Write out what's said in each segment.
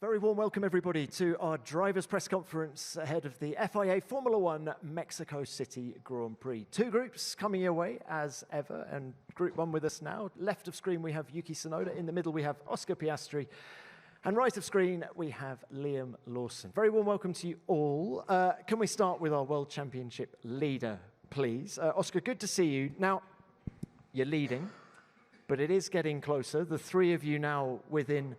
Very warm welcome, everybody, to our drivers' press conference ahead of the FIA Formula One Mexico City Grand Prix. Two groups coming your way, as ever, and Group 1 with us now. Left of screen, we have Yuki Tsunoda. In the middle, we have Oscar Piastri. And right of screen, we have Liam Lawson. Very warm welcome to you all. Can we start with our World Championship leader, please? Oscar, good to see you. Now, you're leading, but it is getting closer. The three of you now within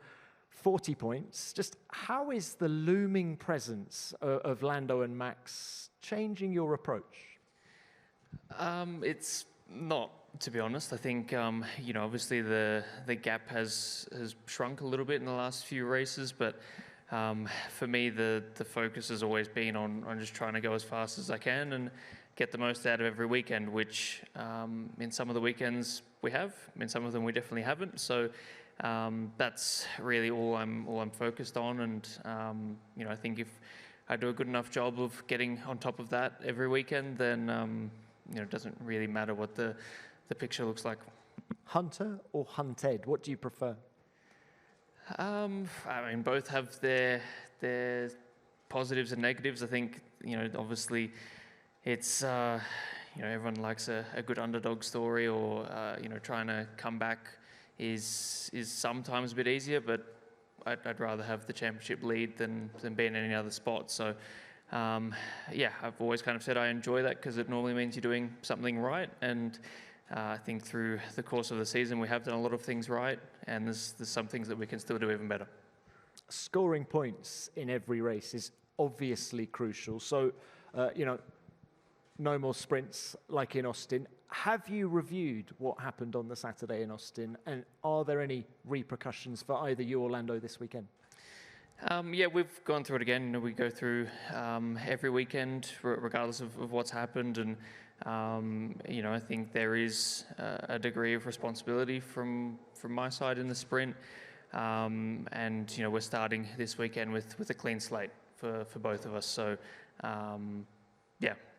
40 points. Just how is the looming presence of Lando and Max changing your approach? It's not, to be honest. I think, obviously the gap has shrunk a little bit in the last few races, but for me, the focus has always been on just trying to go as fast as I can and get the most out of every weekend, which in some of the weekends we have, in some of them we definitely haven't. So that's really all I'm focused on, and I think if I do a good enough job of getting on top of that every weekend, then it doesn't really matter what the picture looks like. Hunter or hunted? What do you prefer? I mean, both have their positives and negatives. I think obviously it's everyone likes a good underdog story, or trying to come back is sometimes a bit easier, but I'd rather have the championship lead than be in any other spot. So I've always kind of said I enjoy that because it normally means you're doing something right, and I think through the course of the season we have done a lot of things right, and there's some things that we can still do even better. Scoring points in every race is obviously crucial. So no more sprints like in Austin. Have you reviewed what happened on the Saturday in Austin, and are there any repercussions for either you or Lando this weekend? We've gone through it again. We go through every weekend, regardless of what's happened, and I think there is a degree of responsibility from my side in the sprint, and we're starting this weekend with a clean slate for both of us. So.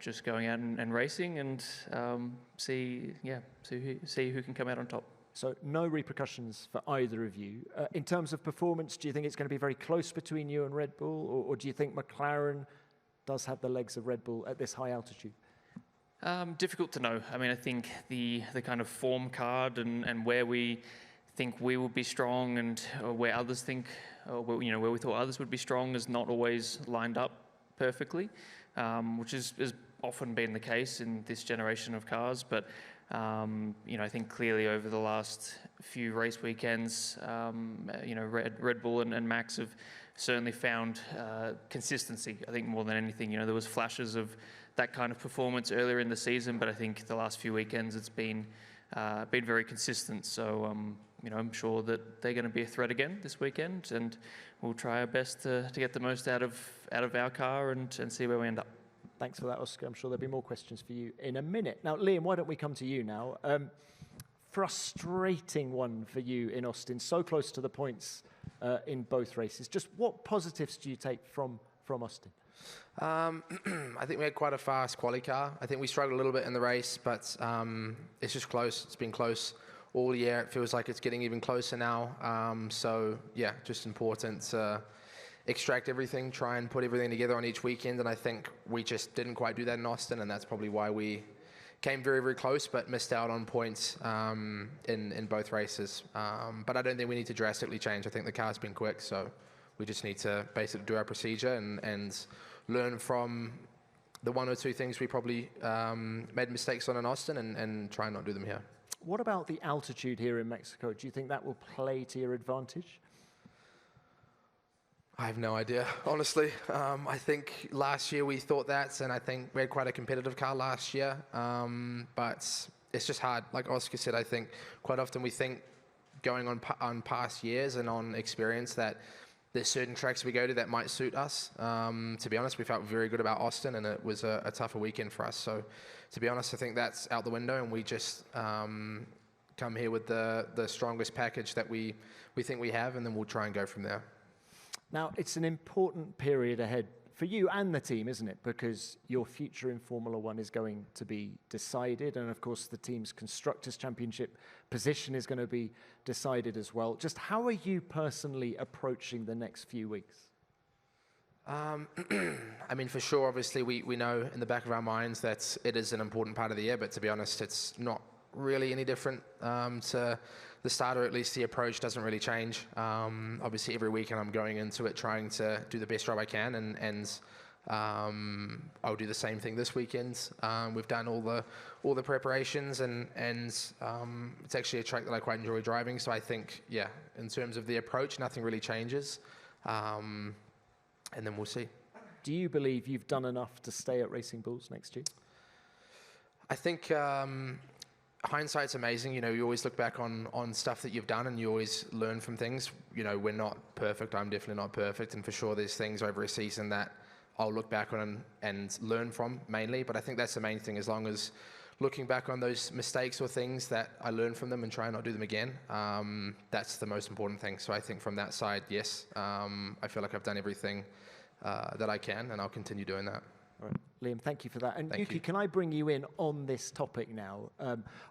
Just going out and racing and see who can come out on top. So no repercussions for either of you. In terms of performance, do you think it's going to be very close between you and Red Bull, or do you think McLaren does have the legs of Red Bull at this high altitude? Difficult to know. I mean, I think the kind of form card and where we think we will be strong, and where others think, where we thought others would be strong, is not always lined up perfectly, which has often been the case in this generation of cars. But I think clearly over the last few race weekends, Red Bull and Max have certainly found consistency. I think more than anything, there was flashes of that kind of performance earlier in the season, but I think the last few weekends it's been very consistent. So I'm sure that they're going to be a threat again this weekend, and we'll try our best to get the most out of our car and see where we end up. Thanks for that, Oscar. I'm sure there'll be more questions for you in a minute. Now, Liam, why don't we come to you now? Frustrating one for you in Austin, so close to the points in both races. Just what positives do you take from Austin? I think we had quite a fast quali car. I think we struggled a little bit in the race, but it's just close. It's been close all year. It feels like it's getting even closer now. Just important to extract everything, try and put everything together on each weekend, and I think we just didn't quite do that in Austin, and that's probably why we came very, very close but missed out on points in both races. But I don't think we need to drastically change. I think the car's been quick, so we just need to basically do our procedure and learn from the one or two things we probably made mistakes on in Austin and try and not do them here. What about the altitude here in Mexico? Do you think that will play to your advantage? I have no idea, honestly. I think last year we thought that, and I think we had quite a competitive car last year. But it's just hard. Like Oscar said, I think quite often we think going on past years and on experience that there's certain tracks we go to that might suit us. To be honest, we felt very good about Austin, and it was a tougher weekend for us. So to be honest, I think that's out the window, and we just come here with the strongest package that we think we have, and then we'll try and go from there. Now, it's an important period ahead for you and the team, isn't it? Because your future in Formula One is going to be decided. And of course, the team's Constructors' Championship position is going to be decided as well. Just how are you personally approaching the next few weeks? I mean, for sure, obviously, we know in the back of our minds that it is an important part of the year, but to be honest, it's not really any different to the start, or at least the approach doesn't really change. Obviously, every weekend I'm going into it trying to do the best job I can, and I'll do the same thing this weekend. We've done all the preparations, and it's actually a track that I quite enjoy driving. So I think, yeah, in terms of the approach, nothing really changes, and then we'll see. Do you believe you've done enough to stay at Racing Bulls next year? I think hindsight's amazing. You know, you always look back on stuff that you've done, and you always learn from things. You know, we're not perfect. I'm definitely not perfect, and for sure there's things over a season that I'll look back on and learn from mainly. But I think that's the main thing. As long as looking back on those mistakes or things that I learn from them and try and not do them again, that's the most important thing. So I think from that side, yes, I feel like I've done everything that I can, and I'll continue doing that. All right. Liam, thank you for that. And Thank Yuki, you. can I bring you in on this topic now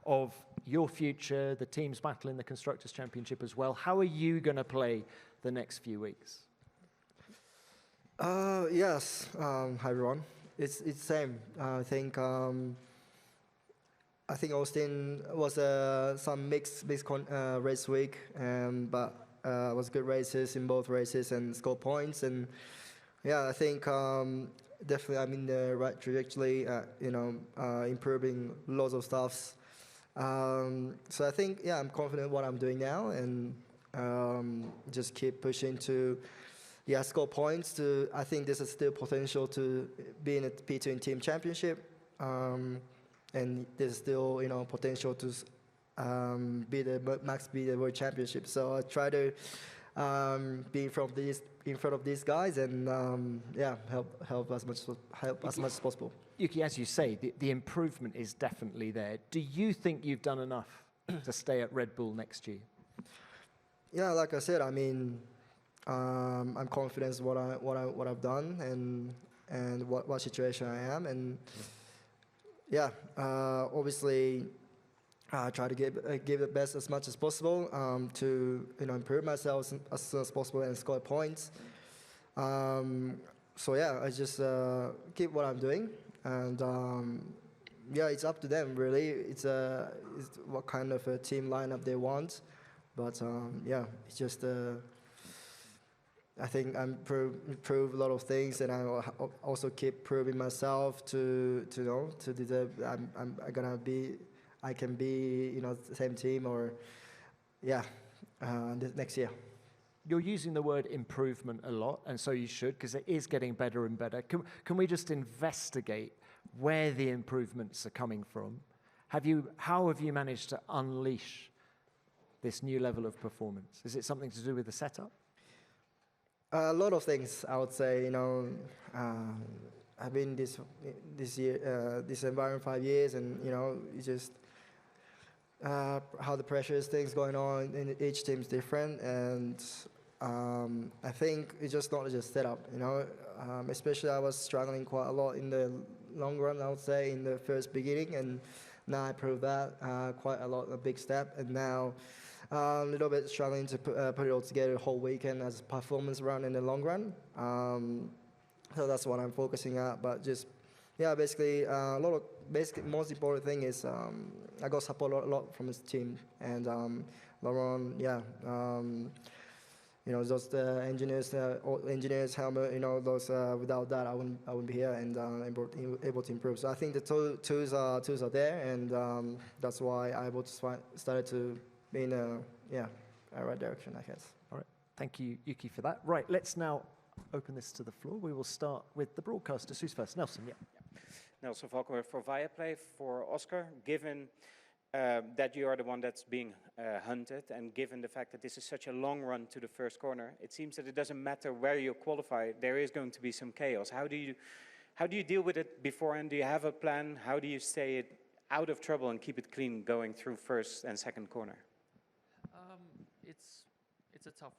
of your future, the team's battle in the Constructors' Championship as well? How are you going to play the next few weeks? Yes. Hi everyone. It's same. I think Austin was some mixed race week, but it was good races in both races and scored points. And yeah, I think definitely I'm in the right trajectory. Improving lots of stuffs. So I think, yeah, I'm confident what I'm doing now, and just keep pushing to, yeah, score points. I think there's still potential to be in a P2 team championship, and there's still potential to be the world championship. So I try to be in front of these guys, and yeah, help as much as possible. Yuki, as you say, the improvement is definitely there. Do you think you've done enough to stay at Red Bull next year? Yeah, like I said, I mean, I'm confident in what I've done and what situation I am, and yeah, obviously try to give the best as much as possible to improve myself as soon as possible and score points. So yeah, I just keep what I'm doing, and yeah, it's up to them really. It's what kind of a team lineup they want, but yeah, it's just. I think I'm improve a lot of things, and I also keep proving myself to deserve. I can be the same team, or yeah, next year. You're using the word improvement a lot, and so you should, because it is getting better and better. Can we just investigate where the improvements are coming from? How have you managed to unleash this new level of performance? Is it something to do with the setup? A lot of things, I would say. I've been this environment 5 years, and it's just how the pressure is, things going on in each team is different, and I think it's just not just setup. Especially I was struggling quite a lot in the long run, I would say, in the first beginning, and now I proved that quite a lot, a big step, and now. A little bit struggling to put it all together the whole weekend as a performance run in the long run. So that's what I'm focusing at. But just, yeah, basically, most important thing is I got support a lot from his team. And Laurent, yeah, those engineers, helmet, those without that I wouldn't be here and able to improve. So I think the tools are there, and that's why I started to be in a right direction, I guess. All right. Thank you, Yuki, for that. Right, let's now open this to the floor. We will start with the broadcasters. Who's first? Nelson, yeah. Nelson Valkenburg for Viaplay. For Oscar, given that you are the one that's being hunted, and given the fact that this is such a long run to the first corner, it seems that it doesn't matter where you qualify, there is going to be some chaos. How do you deal with it beforehand? Do you have a plan? How do you stay out of trouble and keep it clean going through first and second corner? It's a tough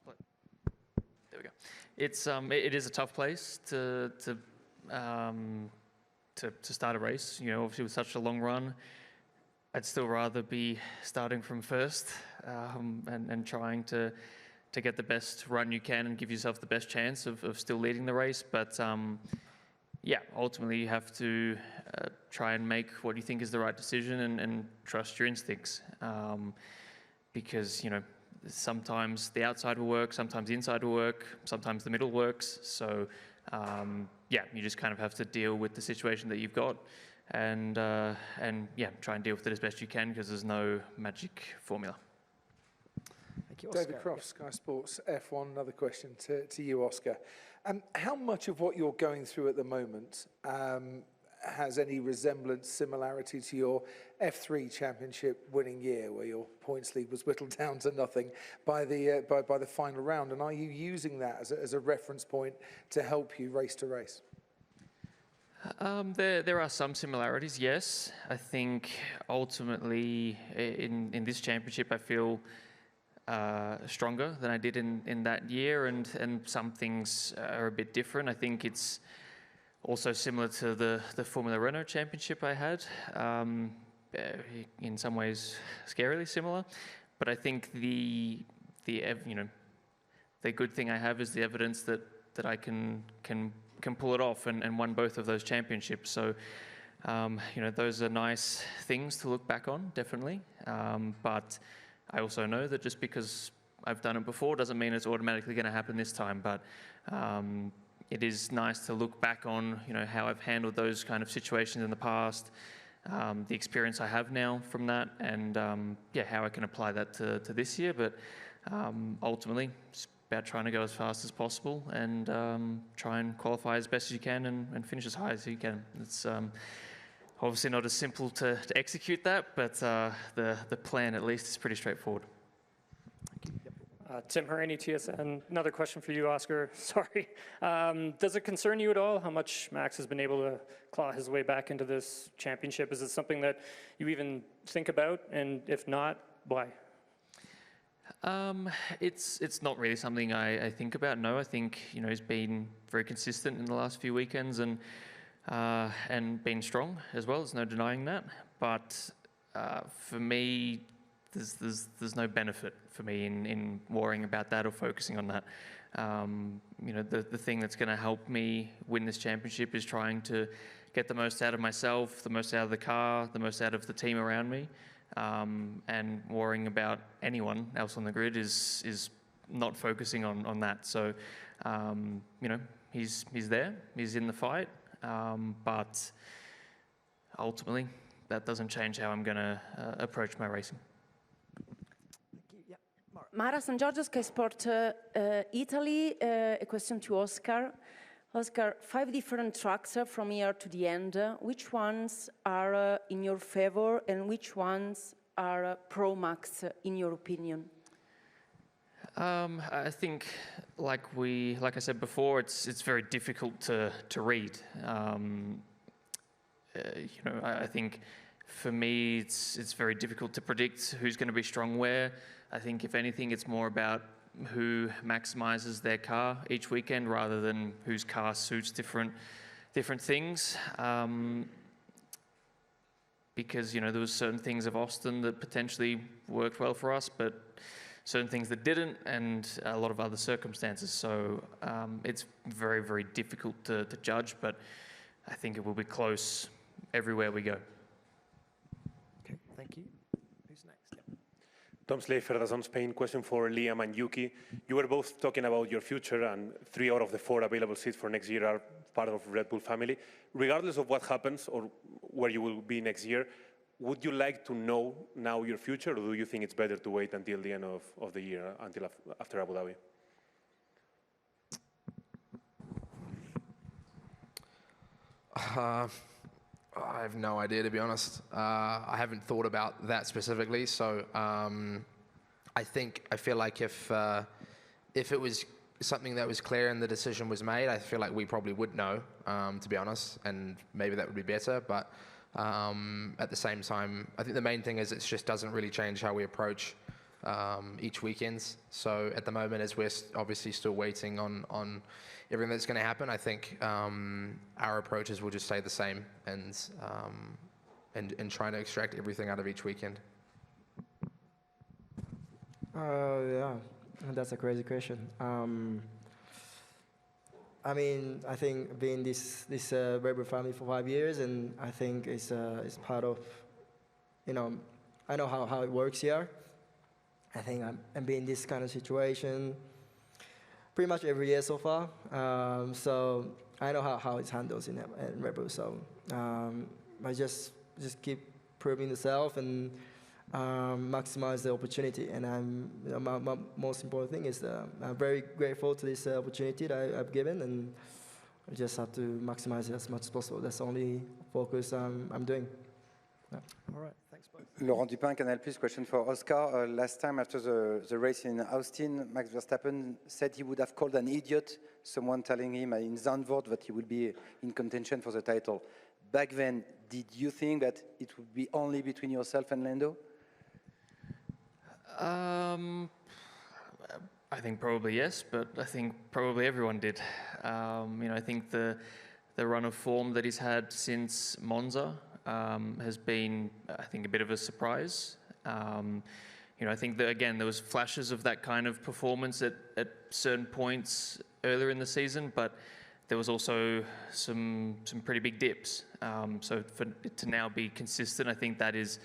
There we go. It's it is a tough place to start a race. You know, obviously with such a long run, I'd still rather be starting from first and trying to get the best run you can and give yourself the best chance of still leading the race. But yeah, ultimately you have to try and make what you think is the right decision and trust your instincts. Because, you know, sometimes the outside will work, sometimes the inside will work, sometimes the middle works. So yeah, you just kind of have to deal with the situation that you've got and yeah, try and deal with it as best you can because there's no magic formula. Thank you, Oscar. David Croft, Sky Sports F1. Another question to you, Oscar. How much of what you're going through at the moment has any resemblance, similarity to your F3 championship winning year, where your points lead was whittled down to nothing by the final round? And are you using that as a reference point to help you race to race? There are some similarities, yes. I think ultimately in this championship I feel stronger than I did in that year, and some things are a bit different. I think it's also similar to the Formula Renault championship I had, in some ways scarily similar. But I think the good thing I have is the evidence that I can pull it off and won both of those championships. So you know, those are nice things to look back on, definitely. But I also know that just because I've done it before doesn't mean it's automatically going to happen this time. But it is nice to look back on, you know, how I've handled those kind of situations in the past, the experience I have now from that, and yeah, how I can apply that to this year. But ultimately, it's about trying to go as fast as possible and try and qualify as best as you can and finish as high as you can. It's obviously not as simple to execute that, but the plan at least is pretty straightforward. Tim Herney, TSN. Another question for you, Oscar. Sorry. Does it concern you at all how much Max has been able to claw his way back into this championship? Is it something that you even think about? And if not, why? It's not really something I think about. No, I think, you know, he's been very consistent in the last few weekends and been strong as well. There's no denying that. But for me, there's no benefit for me in worrying about that or focusing on that. You know, the thing that's going to help me win this championship is trying to get the most out of myself, the most out of the car, the most out of the team around me. And worrying about anyone else on the grid is not focusing on that. So, you know, he's there, he's in the fight, but ultimately that doesn't change how I'm going to approach my racing. Mara San Giorgio, Sky Sport Italy. A question to Oscar. Oscar, 5 different tracks from here to the end. Which ones are in your favor and which ones are pro-Max in your opinion? I think, like I said before, it's very difficult to read. You know, I think for me it's very difficult to predict who's going to be strong where. I think if anything, it's more about who maximizes their car each weekend rather than whose car suits different things. Because, you know, there was certain things of Austin that potentially worked well for us, but certain things that didn't, and a lot of other circumstances. So it's very, very difficult to judge, but I think it will be close everywhere we go. Okay, thank you. Who's next? Yeah. Tom Slafer, DAZN Spain. Question for Liam and Yuki. You were both talking about your future, and 3 out of the 4 available seats for next year are part of Red Bull family. Regardless of what happens or where you will be next year, would you like to know now your future, or do you think it's better to wait until the end of the year, until after Abu Dhabi? I have no idea, to be honest. I haven't thought about that specifically. So I feel like if it was something that was clear and the decision was made, I feel like we probably would know, to be honest, and maybe that would be better. But at the same time, I think the main thing is it just doesn't really change how we approach each weekend. So at the moment, as we're obviously still waiting on everything that's going to happen, I think our approaches will just stay the same and trying to extract everything out of each weekend. Yeah, that's a crazy question. I mean, I think being this Red Bull family for 5 years, and I think it's part of, you know, I know how it works here. I think I'm being in this kind of situation pretty much every year so far. So I know how it's handled in Red Bull. So I just keep proving myself and maximize the opportunity. And my most important thing is I'm very grateful to this opportunity that I've given, and I just have to maximize it as much as possible. That's the only focus I'm doing. Yeah. All right, thanks both. Laurent Dupin, Canal+, question for Oscar. Last time after the race in Austin, Max Verstappen said he would have called an idiot, someone telling him in Zandvoort that he would be in contention for the title. Back then, did you think that it would be only between yourself and Lando? I think probably yes, but I think probably everyone did. I think the run of form that he's had since Monza has been, I think, a bit of a surprise. I think that, again, there was flashes of that kind of performance at certain points earlier in the season, but there was also some pretty big dips. So for it to now be consistent, I think that is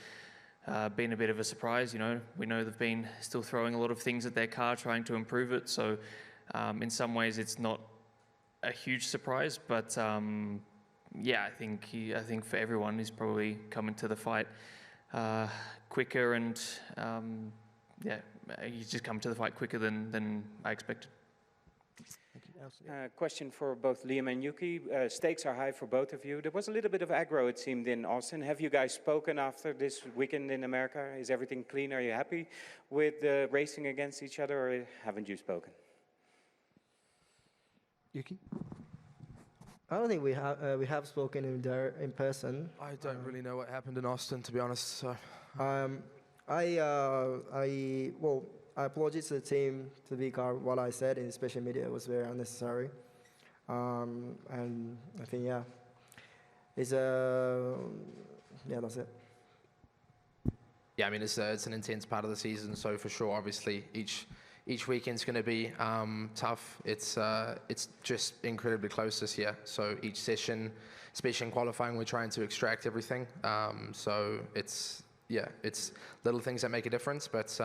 been a bit of a surprise. We know they've been still throwing a lot of things at their car, trying to improve it. So in some ways, it's not a huge surprise, but yeah, I think for everyone, he's probably coming to the fight quicker, and yeah, he's just come to the fight quicker than I expected. Question for both Liam and Yuki. Stakes are high for both of you. There was a little bit of aggro, it seemed, in Austin. Have you guys spoken after this weekend in America? Is everything clean? Are you happy with racing against each other, or haven't you spoken? Yuki? I don't think we have spoken in person. I don't really know what happened in Austin, to be honest. So. I apologize to the team, to the car. What I said in special media was very unnecessary, and I think it's yeah, that's it. Yeah, I mean it's an intense part of the season, so for sure, obviously each weekend's going to be tough. It's just incredibly close this year. So each session, especially in qualifying, we're trying to extract everything. So it's little things that make a difference, but